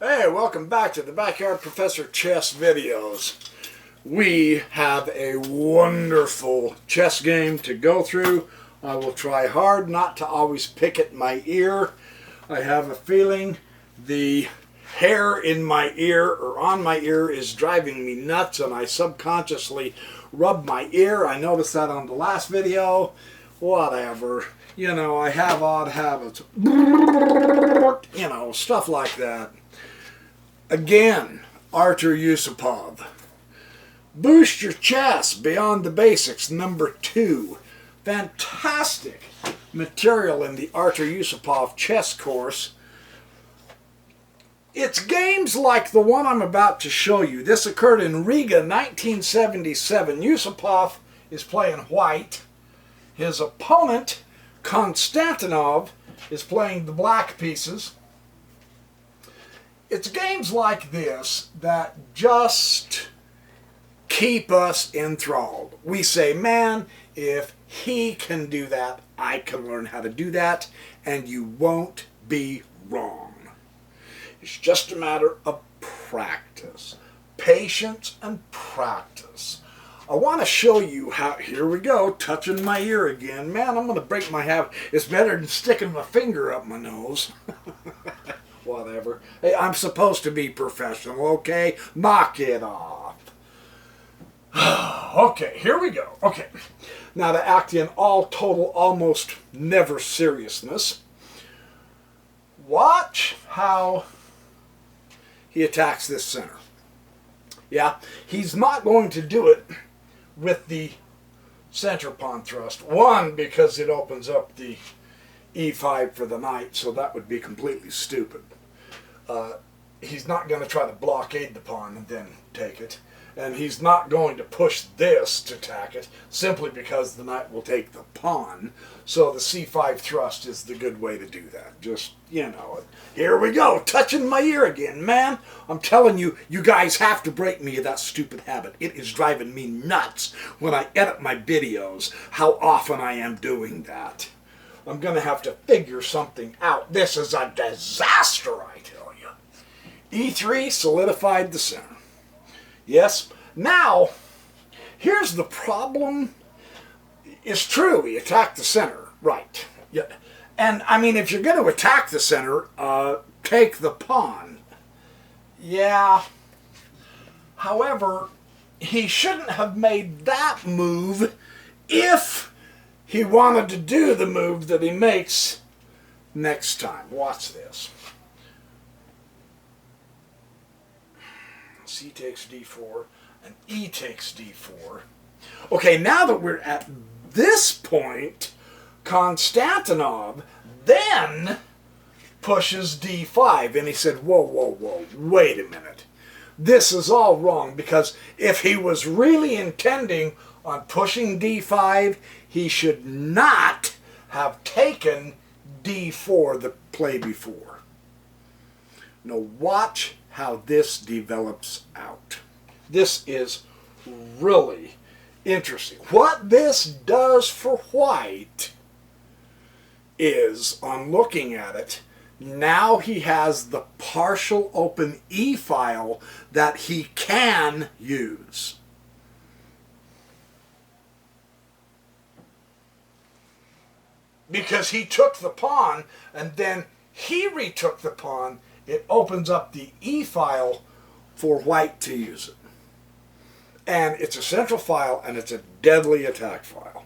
Hey, welcome back to the Backyard Professor Chess videos. We have a wonderful chess game to go through. I will try hard not to always pick at my ear. I have a feeling the hair in my ear or on my ear is driving me nuts and I subconsciously rub my ear. I noticed that on the last video. Whatever. You know, I have odd habits. You know, stuff like that. Again, Artur Yusupov. Boost Your Chess Beyond the Basics, number 2. Fantastic material in the Artur Yusupov chess course. It's games like the one I'm about to show you. This occurred in Riga, 1977. Yusupov is playing white. His opponent, Konstantinov, is playing the black pieces. It's games like this that just keep us enthralled. We say, man, if he can do that, I can learn how to do that, and you won't be wrong. It's just a matter of practice, patience and practice. I want to show you how, here we go, touching my ear again. Man, I'm going to break my habit. It's better than sticking my finger up my nose. Whatever. Hey, I'm supposed to be professional, okay? Knock it off. Okay, here we go. Okay. Now to act in all total, almost never seriousness, watch how he attacks this center. Yeah, he's not going to do it with the center pawn thrust. One, because it opens up the e5 for the knight, so that would be completely stupid. He's not going to try to blockade the pawn and then take it. And he's not going to push this to attack it, simply because the knight will take the pawn. So the c5 thrust is the good way to do that. Just, you know, here we go, touching my ear again, man. I'm telling you, you guys have to break me of that stupid habit. It is driving me nuts when I edit my videos, how often I am doing that. I'm going to have to figure something out. This is a disaster, I tell you. E3 solidified the center. Yes. Now, here's the problem. It's true, he attacked the center. Right. Yeah. And, I mean, if you're going to attack the center, take the pawn. Yeah. However, he shouldn't have made that move if he wanted to do the move that he makes next time. Watch this. C takes d4 and E takes d4. Okay, now that we're at this point, Konstantinov then pushes d5, and he said, whoa, whoa, whoa, wait a minute. This is all wrong, because if he was really intending on pushing d5, he should not have taken d4 the play before. Now watch how this develops out. This is really interesting. What this does for white is, on looking at it, now he has the partial open E file that he can use. Because he took the pawn and then he retook the pawn, it opens up the E file for white to use it. And it's a central file and it's a deadly attack file.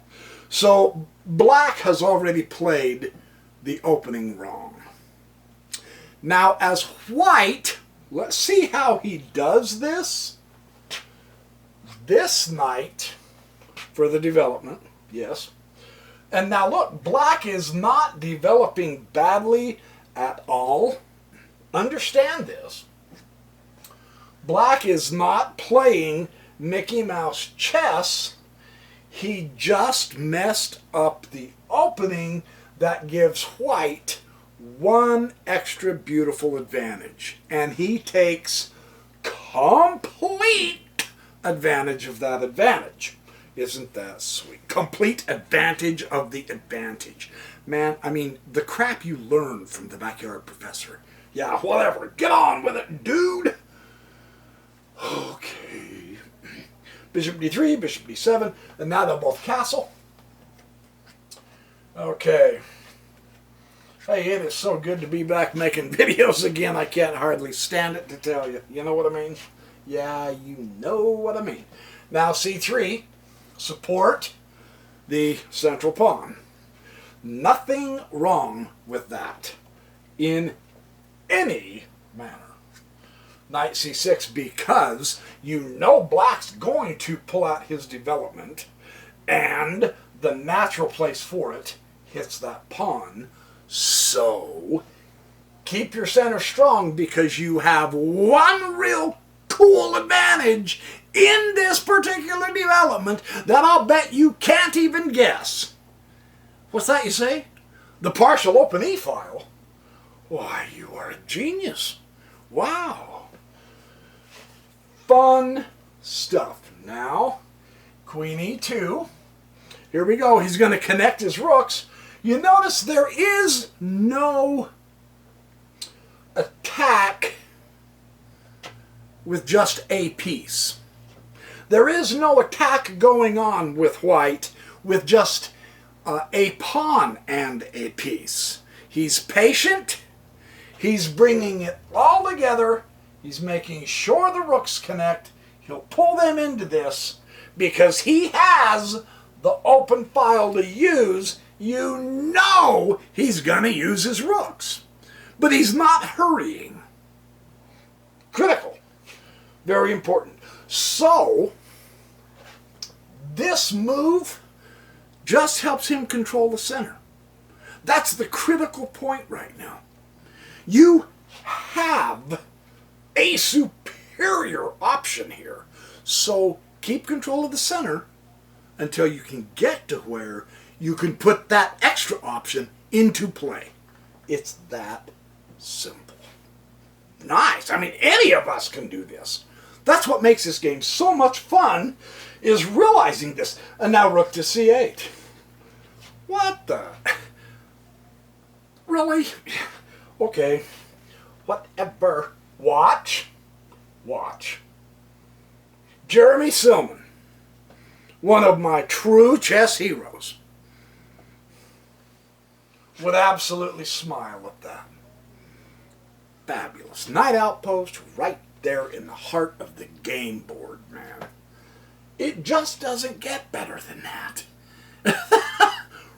So black has already played the opening wrong. Now as white, let's see how he does this. This knight for the development, yes. And now look, black is not developing badly at all. Understand this. Black is not playing Mickey Mouse chess. He just messed up the opening that gives white one extra beautiful advantage. And he takes complete advantage of that advantage. Isn't that sweet? Complete advantage of the advantage. Man, I mean, the crap you learn from the Backyard Professor, Yeah, whatever. Get on with it, dude. Okay. Bishop d3, bishop d7, and now they'll both castle. Okay. Hey, it is so good to be back making videos again. I can't hardly stand it to tell you. You know what I mean? Yeah, you know what I mean. Now c3, support the central pawn. Nothing wrong with that in any manner. Knight c6, because you know black's going to pull out his development, and the natural place for it hits that pawn. So keep your center strong, because you have one real cool advantage in this particular development that I'll bet you can't even guess. What's that you say? The partial open e-file? Why, you are a genius. Wow. Fun stuff. Now, queen e2. Here we go. He's going to connect his rooks. You notice there is no attack with just a piece. There is no attack going on with white with just a pawn and a piece. He's patient. He's bringing it all together. He's making sure the rooks connect. He'll pull them into this because he has the open file to use. You know he's going to use his rooks. But he's not hurrying. Critical. Very important. So, this move just helps him control the center. That's the critical point right now. You have a superior option here. So keep control of the center until you can get to where you can put that extra option into play. It's that simple. Nice. I mean, any of us can do this. That's what makes this game so much fun, is realizing this. And now rook to c8. What the? Really? Okay. Whatever. Watch. Watch. Jeremy Silman, one of my true chess heroes, would absolutely smile at that. Fabulous. Knight outpost right there in the heart of the game board, man. It just doesn't get better than that.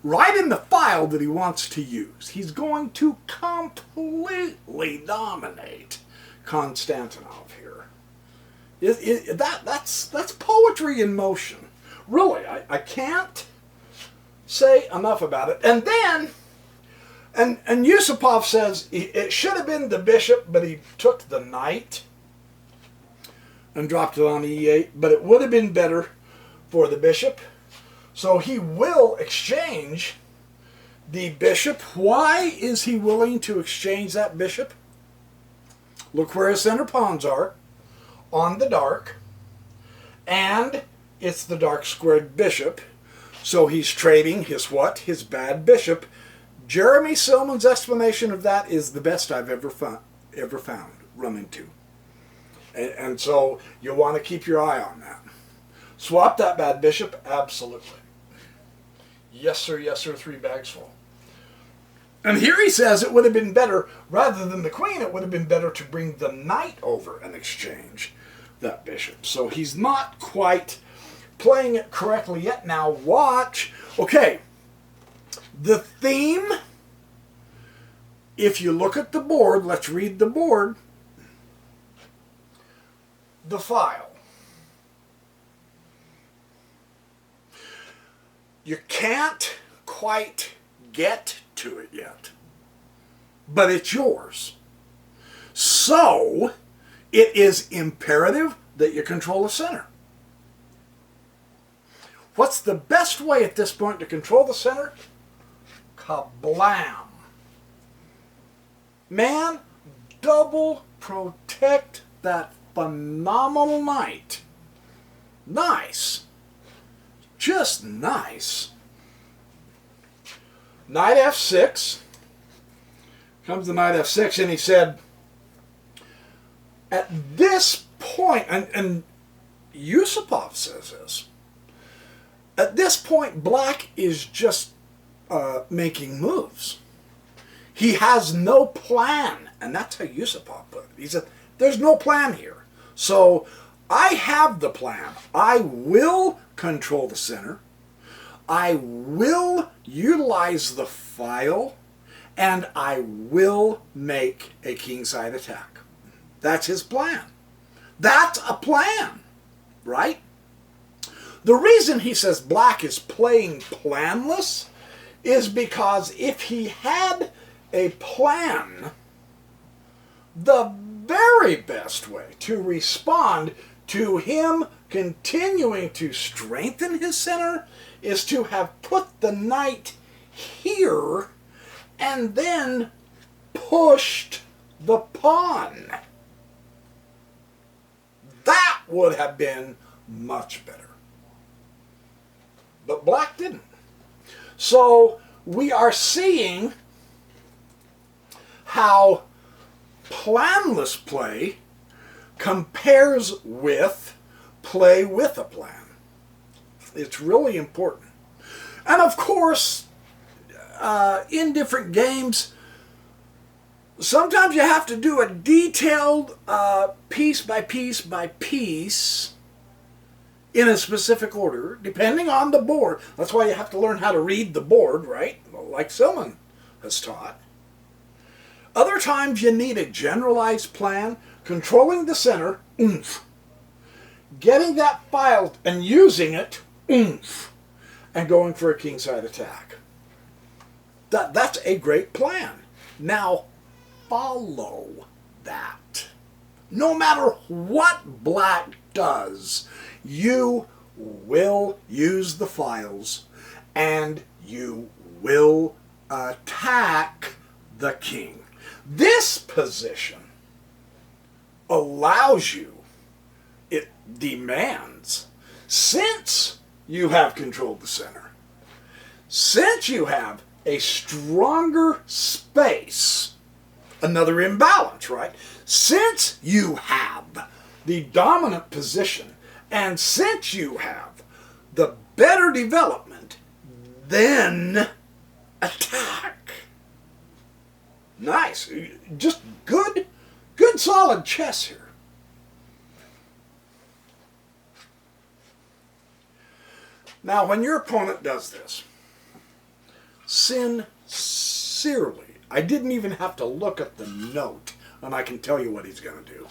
Right in the file that he wants to use. He's going to completely dominate Konstantinov here. That's poetry in motion. Really, I can't say enough about it. And then, and Yusupov says it should have been the bishop, but he took the knight and dropped it on e8, but it would have been better for the bishop. So he will exchange the bishop. Why is he willing to exchange that bishop? Look where his center pawns are, on the dark, and it's the dark squared bishop. So he's trading his what? His bad bishop. Jeremy Silman's explanation of that is the best I've ever found, run into. And so you'll want to keep your eye on that. Swap that bad bishop? Absolutely. Yes, sir, 3 bags full. And here he says it would have been better, rather than the queen, it would have been better to bring the knight over and exchange that bishop. So he's not quite playing it correctly yet. Now watch. Okay, the theme, if you look at the board, let's read the board. The file. You can't quite get to it yet, but it's yours. So it is imperative that you control the center. What's the best way at this point to control the center? Kablam. Man, double protect that phenomenal knight. Nice. Just nice. Knight f6. Comes the knight f6, and he said, At this point, and Yusupov says this, at this point, black is just making moves. He has no plan, and that's how Yusupov put it. He said, there's no plan here. So I have the plan. I will control the center. I will utilize the file, and I will make a kingside attack. That's his plan. That's a plan, right? The reason he says black is playing planless is because if he had a plan, the very best way to respond to him continuing to strengthen his center is to have put the knight here and then pushed the pawn. That would have been much better. But black didn't. So we are seeing how planless play compares with play with a plan. It's really important. And of course, in different games, sometimes you have to do a detailed piece by piece by piece in a specific order, depending on the board. That's why you have to learn how to read the board, right? Like Silman has taught. Other times you need a generalized plan, controlling the center, oomph. Getting that file and using it, oomph. And going for a kingside attack. That's a great plan. Now, follow that. No matter what black does, you will use the files and you will attack the king. This position allows you, it demands, since you have controlled the center, since you have a stronger space, another imbalance, right? Since you have the dominant position, and since you have the better development, then attack. Nice. Just good solid chess here. Now, when your opponent does this, sincerely, I didn't even have to look at the note, and I can tell you what he's going to do.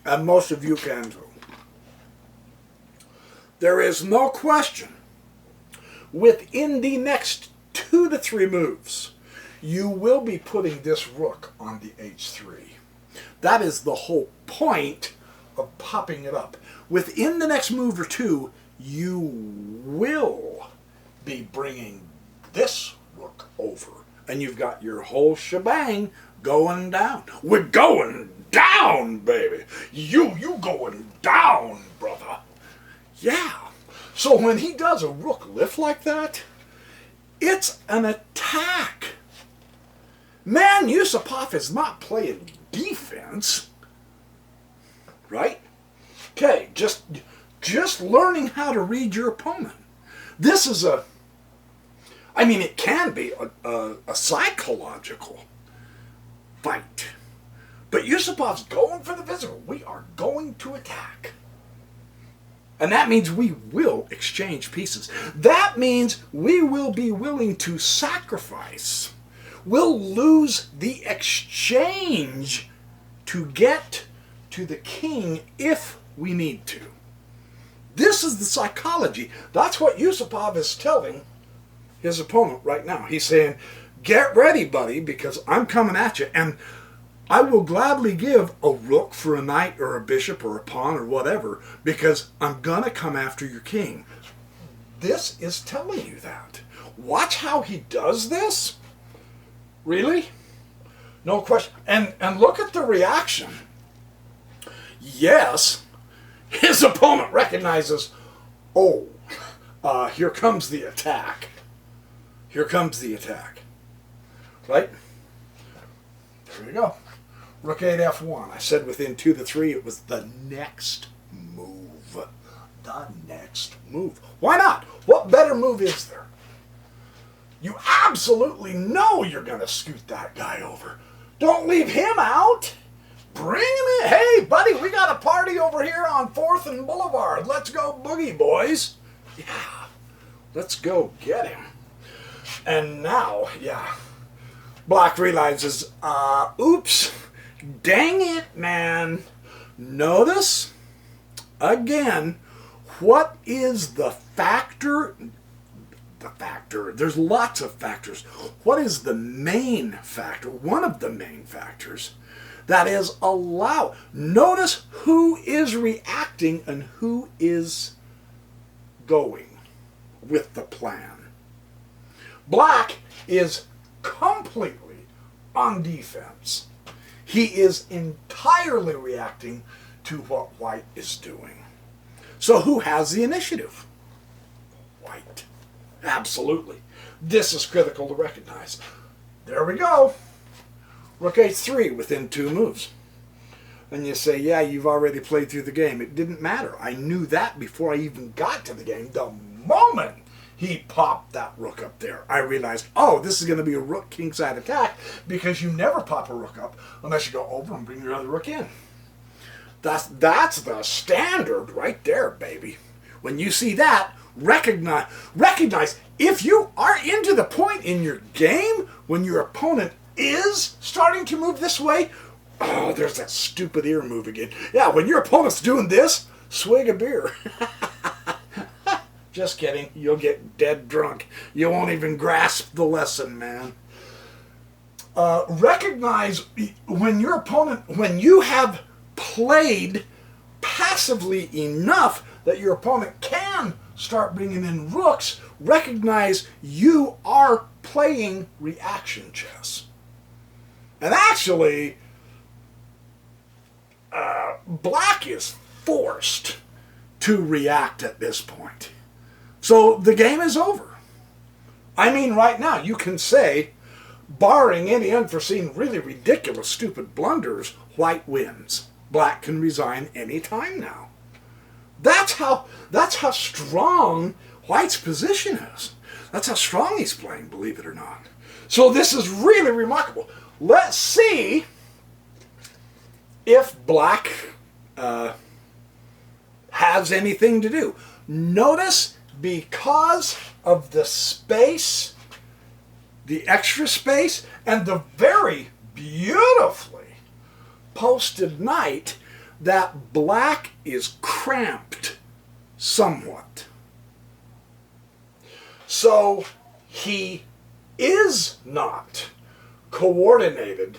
And most of you can too. There is no question, within the next 2 to 3 moves, you will be putting this rook on the h3. That is the whole point of popping it up. Within the next move or two, you will be bringing this rook over. And you've got your whole shebang going down. We're going down, baby. You going down, brother. Yeah. So when he does a rook lift like that, it's an attack. Man, Yusupov is not playing defense. Right? Okay, just learning how to read your opponent. This is it can be a psychological fight. But Yusupov's going for the physical. We are going to attack. And that means we will exchange pieces. That means we will be willing to sacrifice. We'll lose the exchange to get to the king if we need to. This is the psychology. That's what Yusupov is telling his opponent right now. He's saying, get ready, buddy, because I'm coming at you, and I will gladly give a rook for a knight or a bishop or a pawn or whatever, because I'm going to come after your king. This is telling you that. Watch how he does this. Really? No question. And look at the reaction. Yes, his opponent recognizes, oh, here comes the attack. Here comes the attack. right? There you go. Rook 8 F1. I said within 2 to 3 it was the next move. The next move. Why not? What better move is there? You absolutely know you're going to scoot that guy over. Don't leave him out. Bring him in. Hey, buddy, we got a party over here on 4th and Boulevard. Let's go boogie, boys. Yeah, let's go get him. And now, yeah, Black realizes, oops, dang it, man. Notice, again, what is the factor? The factor, there's lots of factors. What is the main factor? One of the main factors that is allow. Notice who is reacting and who is going with the plan. Black is completely on defense. He is entirely reacting to what White is doing. So who has the initiative? White. Absolutely. This is critical to recognize. There we go. Rook h3 within 2 moves. And you say, yeah, you've already played through the game. It didn't matter. I knew that before I even got to the game. The moment he popped that rook up there, I realized, oh, this is going to be a rook kingside attack, because you never pop a rook up unless you go over and bring your other rook in. That's the standard right there, baby. When you see that, recognize if you are into the point in your game when your opponent is starting to move this way. Oh, there's that stupid ear move again. Yeah, when your opponent's doing this, swig a beer. Just kidding. You'll get dead drunk. You won't even grasp the lesson, man. Recognize when your opponent, when you have played passively enough that your opponent can start bringing in rooks, recognize you are playing reaction chess. And actually, Black is forced to react at this point. So the game is over. I mean, right now, you can say, barring any unforeseen, really ridiculous, stupid blunders, White wins. Black can resign any time now. That's how strong White's position is. That's how strong he's playing, believe it or not. So this is really remarkable. Let's see if Black has anything to do. Notice, because of the space, the extra space, and the very beautifully posted knight, that Black is cramped somewhat. So he is not coordinated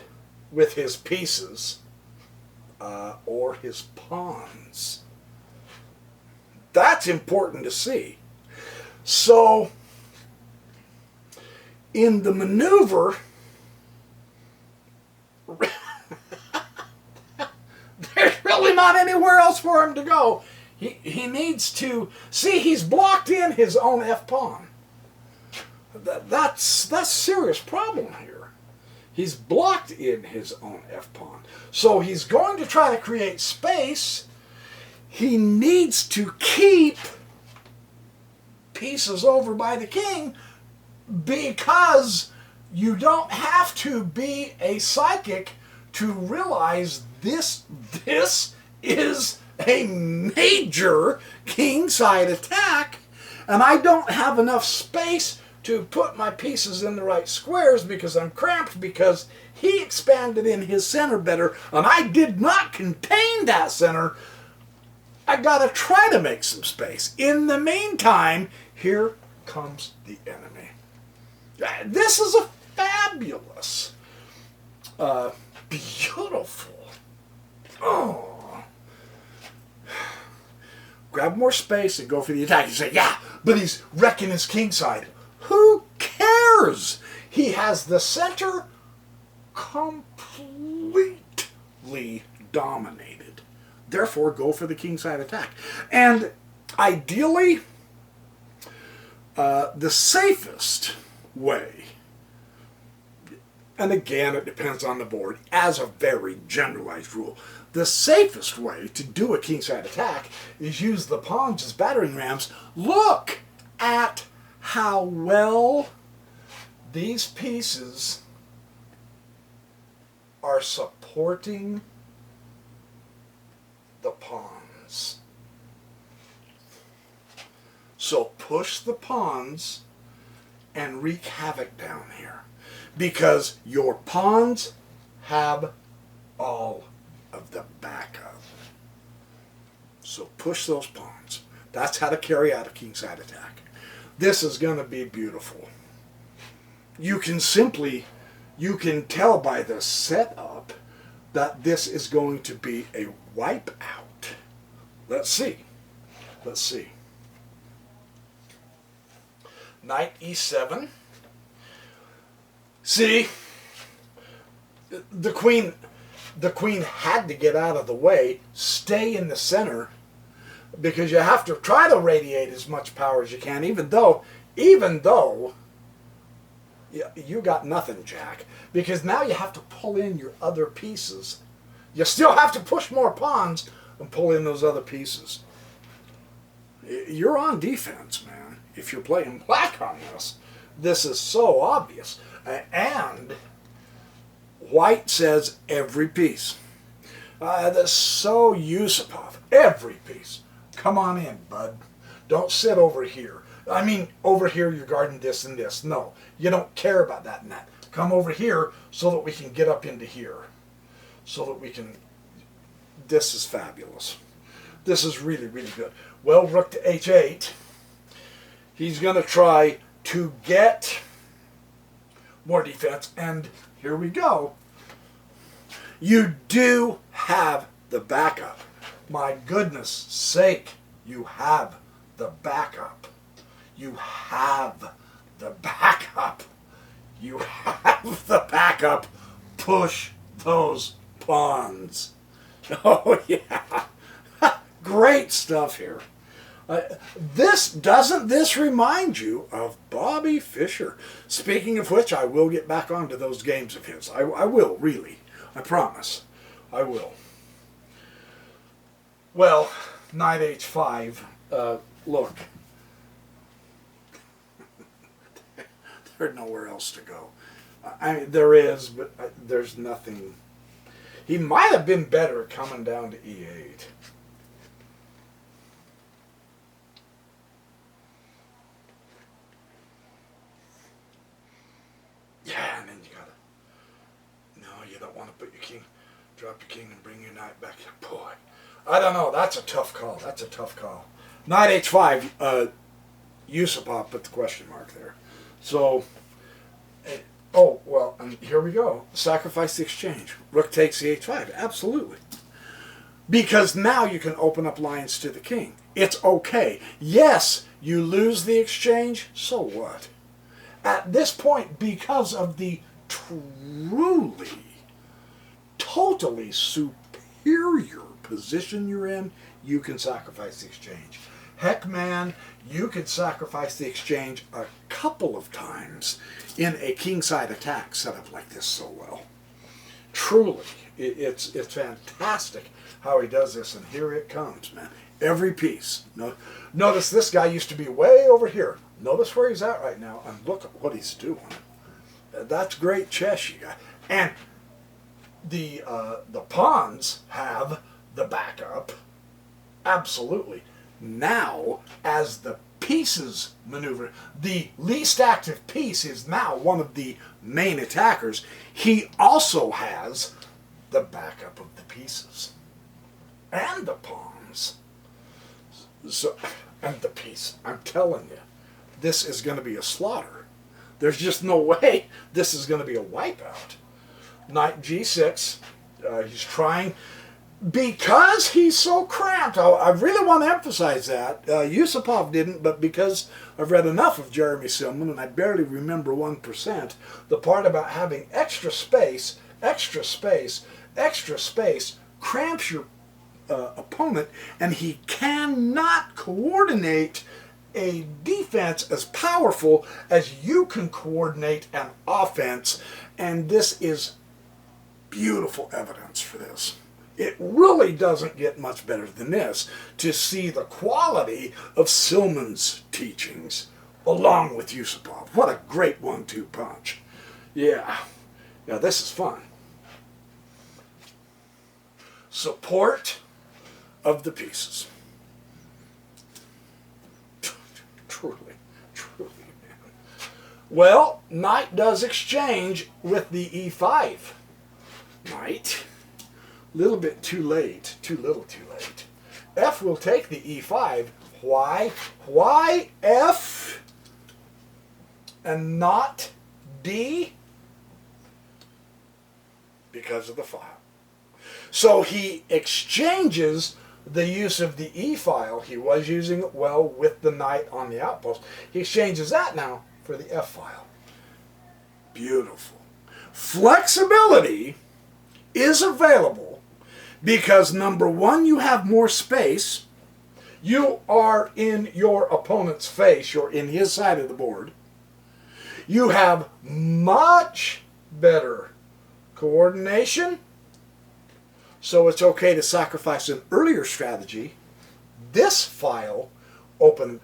with his pieces or his pawns. That's important to see. So in the maneuver, there's really not anywhere else for him to go. He needs to see, he's blocked in his own f-pawn. That's serious problem here. He's blocked in his own f-pawn. So he's going to try to create space. He needs to keep pieces over by the king, because you don't have to be a psychic to realize this is a major kingside attack, and I don't have enough space to put my pieces in the right squares because I'm cramped, because he expanded in his center better and I did not contain that center. I gotta try to make some space. In the meantime, here comes the enemy. This is a fabulous, beautiful, grab more space and go for the attack. You say, yeah, but he's wrecking his kingside. Who cares? He has the center completely dominated. Therefore, go for the kingside attack. And ideally, the safest way, And again, it depends on the board as a very generalized rule. The safest way to do a kingside attack is use the pawns as battering rams. Look at how well these pieces are supporting the pawns. So push the pawns and wreak havoc down here, because your pawns have all of the backup. So push those pawns. That's how to carry out a kingside attack. This is going to be beautiful. You can tell by the setup that this is going to be a wipeout. Let's see. Let's see. Knight e7. See, the queen had to get out of the way, stay in the center, because you have to try to radiate as much power as you can, even though you got nothing, Jack, because now you have to pull in your other pieces. You still have to push more pawns and pull in those other pieces. You're on defense, man, if you're playing black on this. This is so obvious. And white says every piece. That's so Yusupov. Every piece. Come on in, bud. Don't sit over here. I mean, over here you're guarding this and this. No, you don't care about that and that. Come over here so that we can get up into here. So that we can... This is fabulous. This is really, really good. Well, rook to h8. He's going to try to get more defense. And here we go. You do have the backup. My goodness sake, you have the backup. You have the backup. You have the backup. Push those pawns. Oh, yeah. Great stuff here. Doesn't this remind you of Bobby Fischer? Speaking of which, I will get back onto those games of his. I will, really. I promise. I will. Well, knight h5. Look. There's nowhere else to go. I mean, there is, but there's nothing. He might have been better coming down to e8. Yeah, and then you gotta... No, you don't want to put your king... Drop your king and bring your knight back. Boy, I don't know. That's a tough call. That's a tough call. Knight h5. Yusupov put the question mark there. So... Oh, well, and here we go. Sacrifice the exchange. Rook takes the h5. Absolutely. Because now you can open up lines to the king. It's okay. Yes, you lose the exchange. So what? At this point, because of the truly, totally superior position you're in, you can sacrifice the exchange. Heck, man, you could sacrifice the exchange a couple of times in a kingside attack set up like this so well. Truly, it's fantastic how he does this, and here it comes, man. Every piece. Notice this guy used to be way over here. Notice where he's at right now, and look at what he's doing. That's great chess, you got. And the pawns have the backup. Absolutely. Now, as the pieces maneuver, the least active piece is now one of the main attackers. He also has the backup of the pieces and the pawns. So, and the piece. I'm telling you, this is going to be a slaughter. There's just no way this is going to be a wipeout. Knight g6. He's trying... Because he's so cramped. I really want to emphasize that. Yusupov didn't, but because I've read enough of Jeremy Silman, and I barely remember 1%, the part about having extra space cramps your opponent, and he cannot coordinate a defense as powerful as you can coordinate an offense. And this is beautiful evidence for this. It really doesn't get much better than this to see the quality of Silman's teachings along with Yusupov. What a great 1-2 punch. Yeah, this is fun. Support of the pieces. Truly, man. Well, knight does exchange with the e5. Knight. Little bit too late. Too little too late. F will take the e5. Why? Why F and not D? Because of the file. So he exchanges the use of the E file. He was using it well with the knight on the outpost. He exchanges that now for the F file. Beautiful. Flexibility is available because, number one, you have more space. You are in your opponent's face. You're in his side of the board. You have much better coordination. So it's okay to sacrifice an earlier strategy. This file, open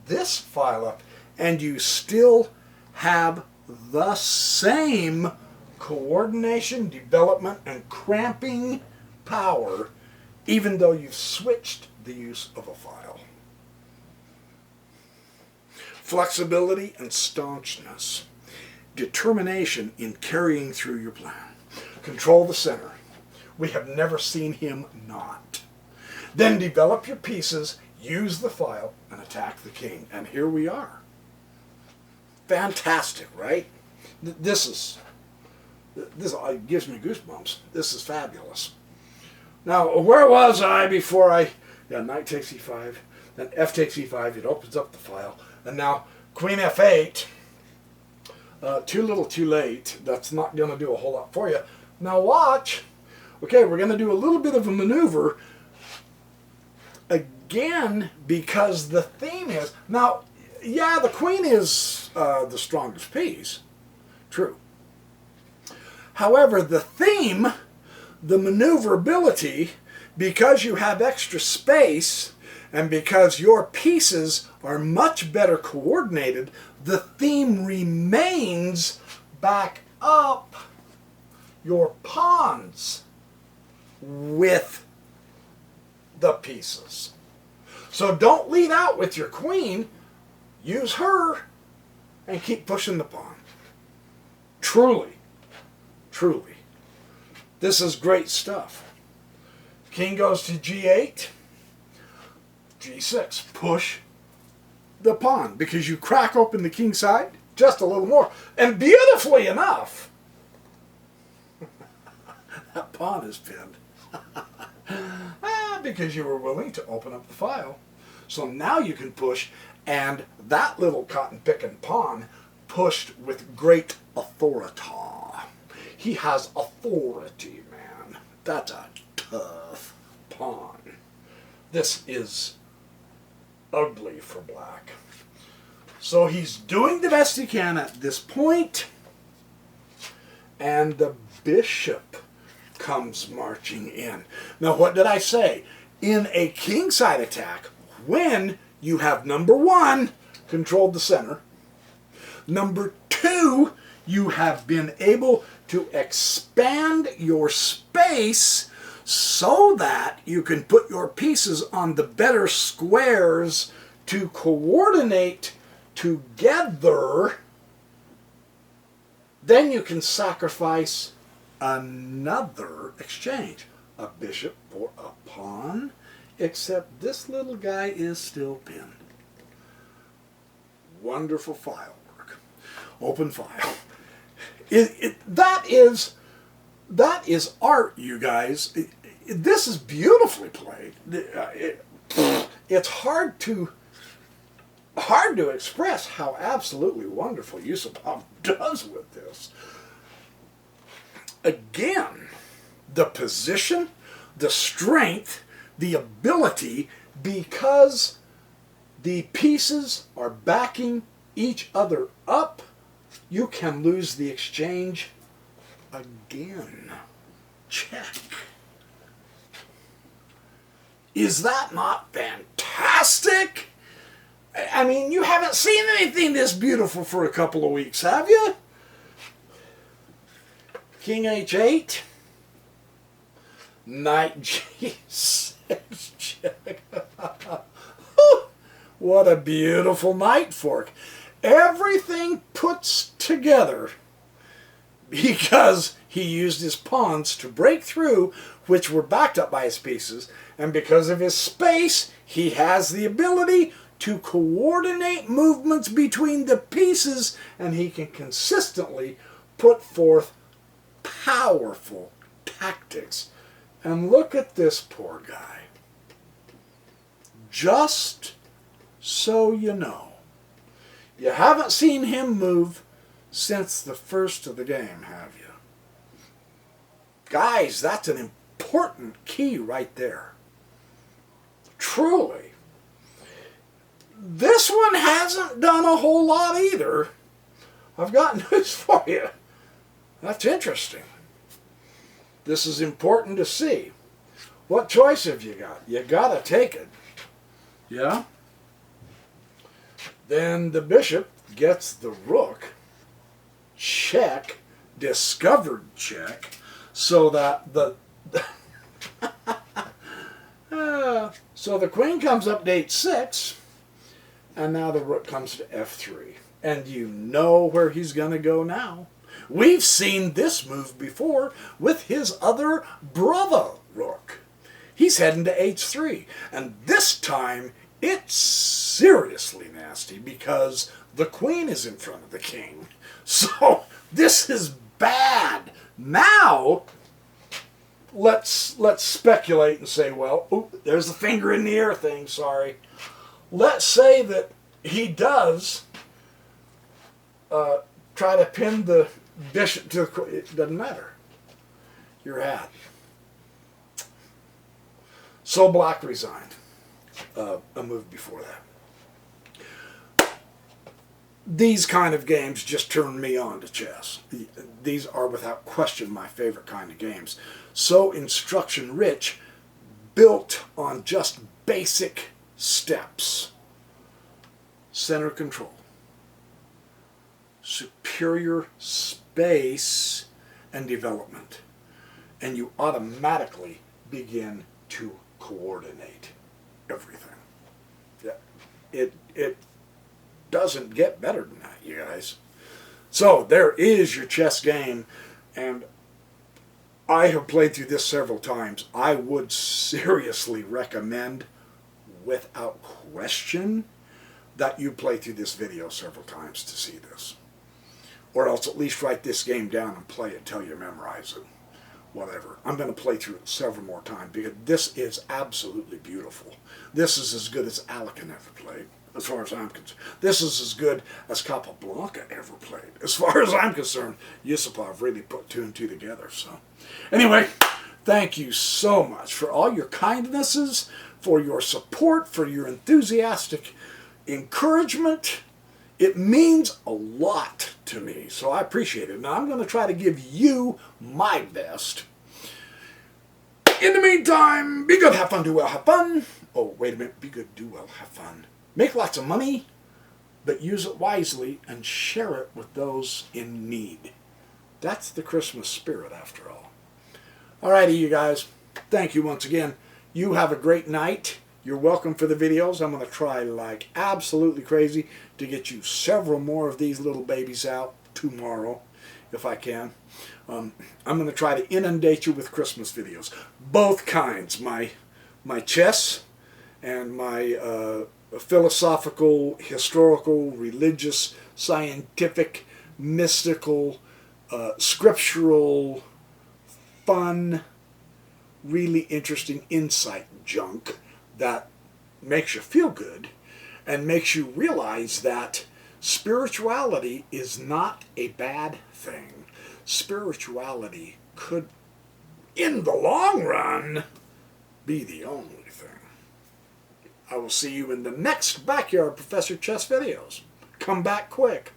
this file up, and you still have the same coordination, development, and cramping power, even though you've switched the use of a file. Flexibility and staunchness. Determination in carrying through your plan. Control the center. We have never seen him not. Then develop your pieces, use the file, and attack the king. And here we are. Fantastic, right? This gives me goosebumps. This is fabulous. Now, where was I before knight takes e5, then f takes e5, it opens up the file, and now queen f8, too little too late. That's not going to do a whole lot for you. Now watch. Okay, we're going to do a little bit of a maneuver again because the theme is, now, yeah, the queen is the strongest piece. True. However, the theme, the maneuverability, because you have extra space and because your pieces are much better coordinated, the theme remains back up your pawns with the pieces. So don't lead out with your queen. Use her and keep pushing the pawn. Truly, truly. This is great stuff. King goes to g8, g6. Push the pawn because you crack open the king side just a little more. And beautifully enough, that pawn is pinned. Because you were willing to open up the file. So now you can push, and that little cotton-picking pawn pushed with great authority. He has authority, man. That's a tough pawn. This is ugly for black. So he's doing the best he can at this point, and the bishop comes marching in. Now, what did I say? In a kingside attack, when you have, number one, controlled the center, number two, you have been able to expand your space so that you can put your pieces on the better squares to coordinate together, then you can sacrifice another exchange. A bishop for a pawn, except this little guy is still pinned. Wonderful file work. Open file. That is art, you guys. This is beautifully played. It's hard to express how absolutely wonderful Yusupov does with this. Again, the position, the strength, the ability, because the pieces are backing each other up, you can lose the exchange again. Check. Is that not fantastic? I mean, you haven't seen anything this beautiful for a couple of weeks, have you? King H8. Knight G6 check. What a beautiful knight fork. Everything puts together because he used his pawns to break through, which were backed up by his pieces, and because of his space, he has the ability to coordinate movements between the pieces, and he can consistently put forth powerful tactics. And look at this poor guy. Just so you know, you haven't seen him move since the first of the game, have you? Guys, that's an important key right there. Truly. This one hasn't done a whole lot either. I've got news for you. That's interesting. This is important to see. What choice have you got? You gotta take it. Yeah? Then the bishop gets the rook. Check. Discovered check. So that the so the queen comes up to h6, and now the rook comes to f3. And you know where he's going to go now. We've seen this move before with his other brother rook. He's heading to h3, and this time it's seriously nasty because the queen is in front of the king. So this is bad. Now let's speculate and say, well, oop, there's the finger in the air thing, sorry. Let's say that he does try to pin the bishop to the queen. It doesn't matter. You're out. So black resigned a move before that. These kind of games just turn me on to chess. These are without question my favorite kind of games. So instruction rich, built on just basic steps. Center control. Superior space and development. And you automatically begin to coordinate everything. Yeah, it doesn't get better than that, you guys. So there is your chess game, and I have played through this several times. I would seriously recommend, without question, that you play through this video several times to see this. Or else at least write this game down and play it till you memorize it. Whatever. I'm going to play through it several more times because this is absolutely beautiful. This is as good as Alekin ever played, as far as I'm concerned. This is as good as Capablanca ever played. As far as I'm concerned, Yusupov really put two and two together. So, anyway, thank you so much for all your kindnesses, for your support, for your enthusiastic encouragement. It means a lot to me, so I appreciate it. Now, I'm going to try to give you my best. In the meantime, be good, have fun, do well, have fun. Oh, wait a minute. Be good, do well, have fun. Make lots of money, but use it wisely and share it with those in need. That's the Christmas spirit, after all. Alrighty, you guys. Thank you once again. You have a great night. You're welcome for the videos. I'm going to try like absolutely crazy to get you several more of these little babies out tomorrow, if I can. I'm going to try to inundate you with Christmas videos. Both kinds. My chess and my philosophical, historical, religious, scientific, mystical, scriptural, fun, really interesting insight junk that makes you feel good and makes you realize that spirituality is not a bad thing. Spirituality could, in the long run, be the only thing. I will see you in the next Backyard Professor Chess videos. Come back quick.